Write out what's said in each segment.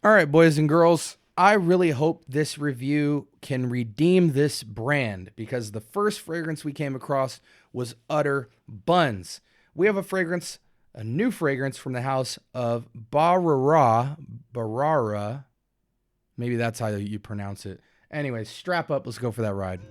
All right, boys and girls, I really hope this review can redeem this brand because the first fragrance we came across was utter buns. We have a new fragrance from the house of Bharara. Maybe that's how you pronounce it. Anyway, strap up. Let's go for that ride.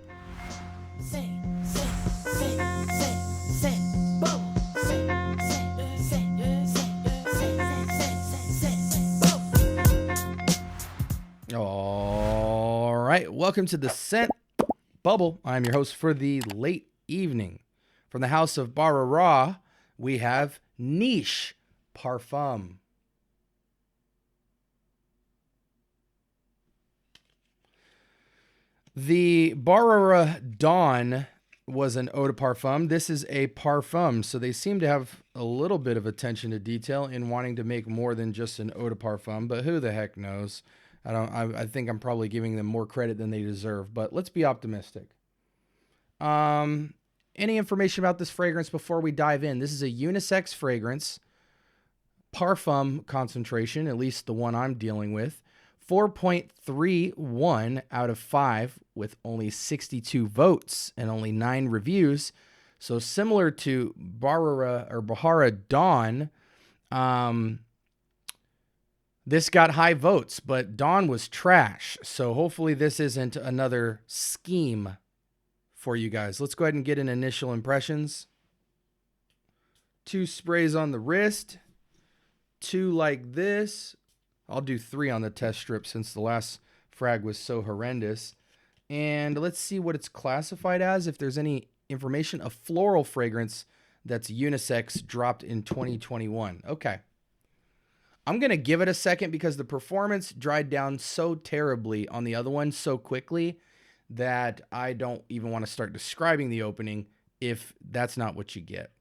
All right, welcome to the Scent Bubble. I'm your host for the late evening. From the house of Bharara, we have Niche Parfum. The Bharara Dawn was an eau de parfum. This is a parfum, so they seem to have a little bit of attention to detail in wanting to make more than just an eau de parfum, but who the heck knows? I think I'm probably giving them more credit than they deserve, but let's be optimistic. Any information about this fragrance before we dive in? This is a unisex fragrance, parfum concentration, at least the one I'm dealing with, 4.31 out of 5 with only 62 votes and only 9 reviews. So similar to Bharara Dawn, this got high votes, but Dawn was trash. So hopefully this isn't another scheme for you guys. Let's go ahead and get an initial impressions. 2 sprays on the wrist, 2 like this. I'll do 3 on the test strip since the last frag was so horrendous. And let's see what it's classified as. If there's any information, a floral fragrance that's unisex dropped in 2021. Okay. I'm going to give it a second because the performance dried down so terribly on the other one so quickly that I don't even want to start describing the opening if that's not what you get.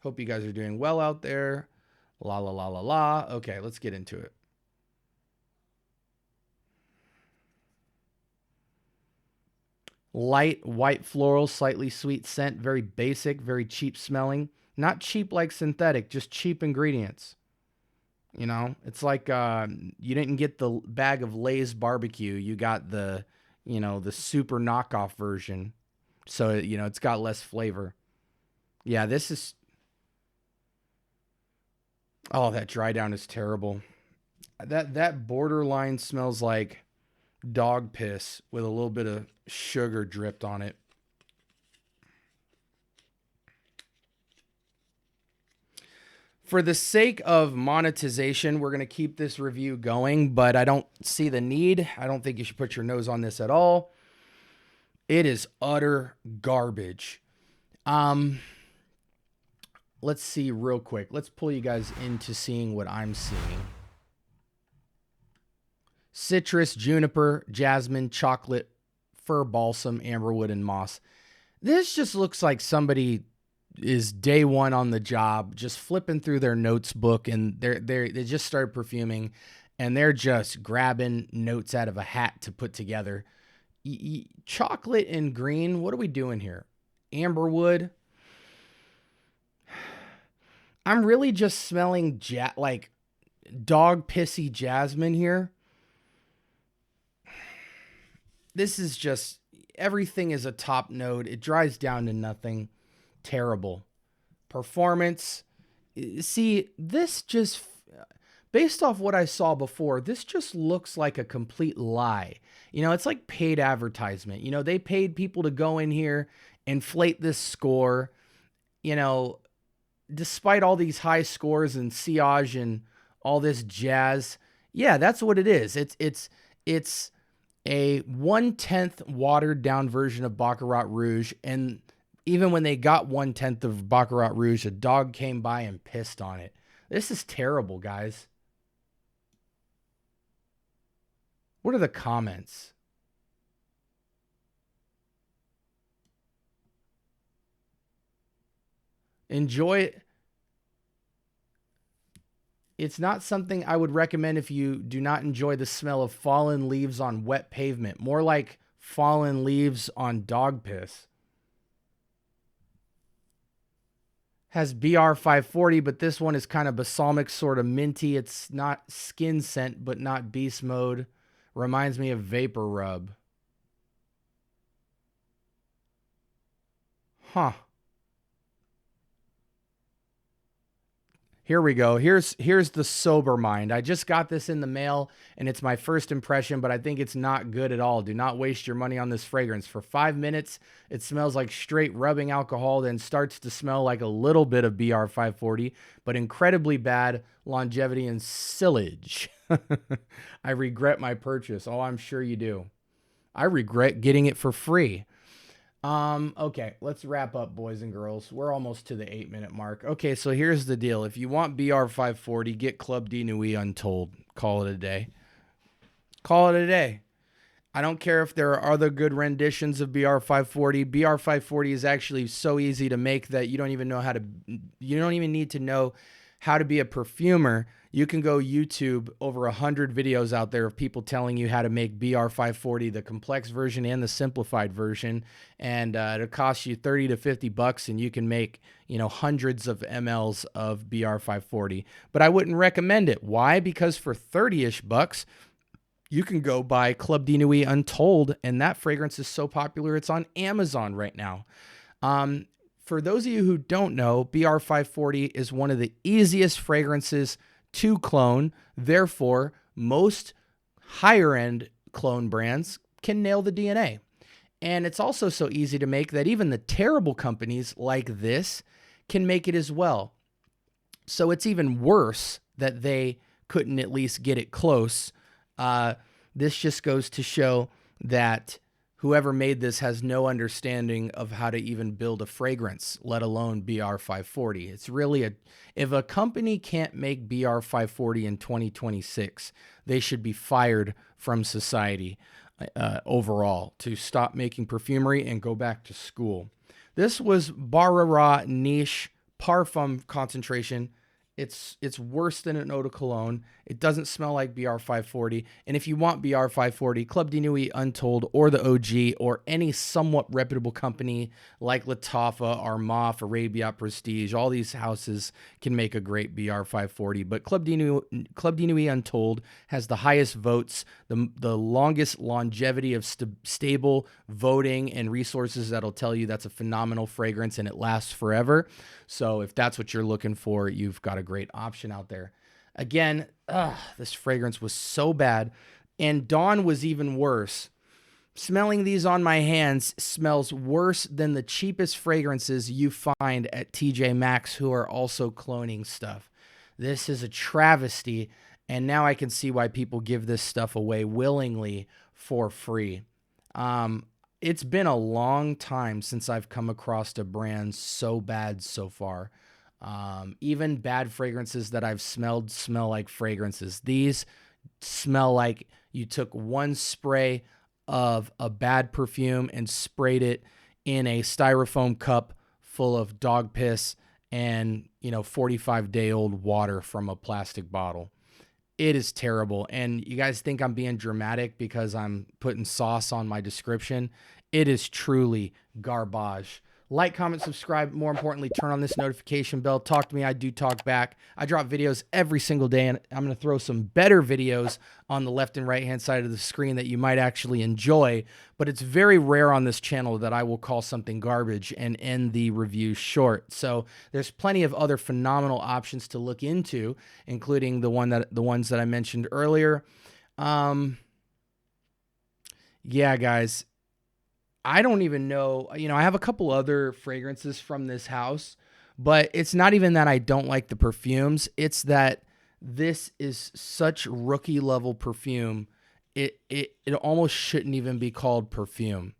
Hope you guys are doing well out there. La, la, la, la, la. Okay, let's get into it. Light, white floral, slightly sweet scent. Very basic, very cheap smelling. Not cheap like synthetic, just cheap ingredients. You know, it's like you didn't get the bag of Lay's barbecue. You got the, the super knockoff version. So, it's got less flavor. Yeah, this is... Oh, that dry down is terrible. That borderline smells like dog piss with a little bit of sugar dripped on it. For the sake of monetization, we're going to keep this review going, but I don't see the need. I don't think you should put your nose on this at all. It is utter garbage. Let's see real quick. Let's pull you guys into seeing what I'm seeing. Citrus, juniper, jasmine, chocolate, fir balsam, amberwood, and moss. This just looks like somebody is day one on the job, just flipping through their notes book, and they just started perfuming, and they're just grabbing notes out of a hat to put together. Chocolate and green, what are we doing here? Amberwood. I'm really just smelling like dog pissy jasmine here. This is just, everything is a top note. It dries down to nothing. Terrible. Performance. See, this just, based off what I saw before, this just looks like a complete lie. It's like paid advertisement. They paid people to go in here, inflate this score, despite all these high scores and sillage and all this jazz. Yeah, that's what it is. It's a 1/10 watered down version of Baccarat Rouge, and even when they got 1/10 of Baccarat Rouge, a dog came by and pissed on it. This is terrible, guys. What are the comments? Enjoy it. It's not something I would recommend if you do not enjoy the smell of fallen leaves on wet pavement. More like fallen leaves on dog piss. Has BR 540, but this one is kind of balsamic, sort of minty. It's not skin scent, but not beast mode. Reminds me of Vapor Rub. Huh. Here we go. Here's the sober mind. I just got this in the mail and it's my first impression, but I think it's not good at all. Do not waste your money on this fragrance. For 5 minutes, it smells like straight rubbing alcohol, then starts to smell like a little bit of BR 540, but incredibly bad longevity and sillage. I regret my purchase. Oh, I'm sure you do. I regret getting it for free. Okay, let's wrap up, boys and girls. We're almost to the 8-minute mark. Okay, so here's the deal. If you want BR 540, get Club de Nuit Untold. Call it a day. Call it a day. I don't care if there are other good renditions of BR 540. BR 540 is actually so easy to make that you don't even need to know how to be a perfumer. You can go YouTube, over 100 videos out there of people telling you how to make BR 540, the complex version and the simplified version. And it'll cost you 30 to 50 bucks and you can make, hundreds of mLs of BR 540. But I wouldn't recommend it. Why? Because for 30-ish bucks, you can go buy Club de Nuit Untold, and that fragrance is so popular it's on Amazon right now. For those of you who don't know, BR 540 is one of the easiest fragrances to clone. Therefore, most higher-end clone brands can nail the DNA. And it's also so easy to make that even the terrible companies like this can make it as well. So it's even worse that they couldn't at least get it close. This just goes to show that whoever made this has no understanding of how to even build a fragrance, let alone BR 540. It's really if a company can't make BR 540 in 2026, they should be fired from society overall, to stop making perfumery and go back to school. This was Bharara Niche Parfum Concentration. It's worse than an eau de cologne. It doesn't smell like BR 540. And if you want BR 540, Club de Nuit Untold or the OG or any somewhat reputable company like Lattafa, Armaf, Arabia, Prestige, all these houses can make a great BR 540. But Club de Nuit Untold has the highest votes, the longest longevity of stable voting and resources that'll tell you that's a phenomenal fragrance and it lasts forever. So if that's what you're looking for, you've got a great option out there. Again, this fragrance was so bad, and Dawn was even worse. Smelling these on my hands smells worse than the cheapest fragrances you find at TJ Maxx, who are also cloning stuff. This is a travesty, and now I can see why people give this stuff away willingly for free. It's been a long time since I've come across a brand so bad so far. Even bad fragrances that I've smelled smell like fragrances. These smell like you took one spray of a bad perfume and sprayed it in a styrofoam cup full of dog piss and, 45-day-old water from a plastic bottle. It is terrible. And you guys think I'm being dramatic because I'm putting sauce on my description. It is truly garbage. Like, comment, subscribe. More importantly, turn on this notification bell. Talk to me. I do talk back. I drop videos every single day, and I'm going to throw some better videos on the left and right-hand side of the screen that you might actually enjoy. But it's very rare on this channel that I will call something garbage and end the review short. So there's plenty of other phenomenal options to look into, including the ones that I mentioned earlier. Yeah, guys. I don't even know, I have a couple other fragrances from this house, but it's not even that I don't like the perfumes. It's that this is such rookie level perfume. It almost shouldn't even be called perfume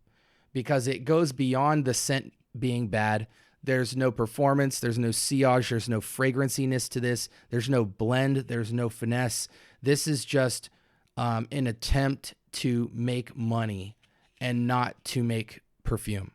because it goes beyond the scent being bad. There's no performance. There's no sillage. There's no fragranciness to this. There's no blend. There's no finesse. This is just an attempt to make money and not to make perfume.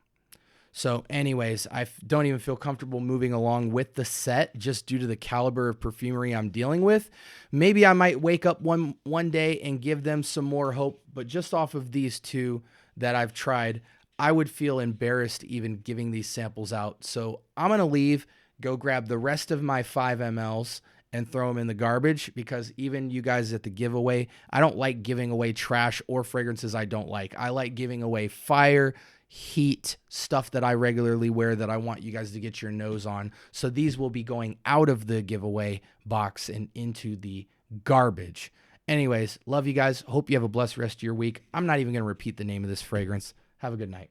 So anyways, I don't even feel comfortable moving along with the set just due to the caliber of perfumery I'm dealing with. Maybe I might wake up one day and give them some more hope, but just off of these two that I've tried, I would feel embarrassed even giving these samples out. So I'm going to leave. go grab the rest of my 5 mLs and throw them in the garbage, because even you guys at the giveaway, I don't like giving away trash or fragrances I don't like. I like giving away fire, heat, stuff that I regularly wear that I want you guys to get your nose on. So these will be going out of the giveaway box and into the garbage. Anyways, love you guys. Hope you have a blessed rest of your week. I'm not even going to repeat the name of this fragrance. Have a good night.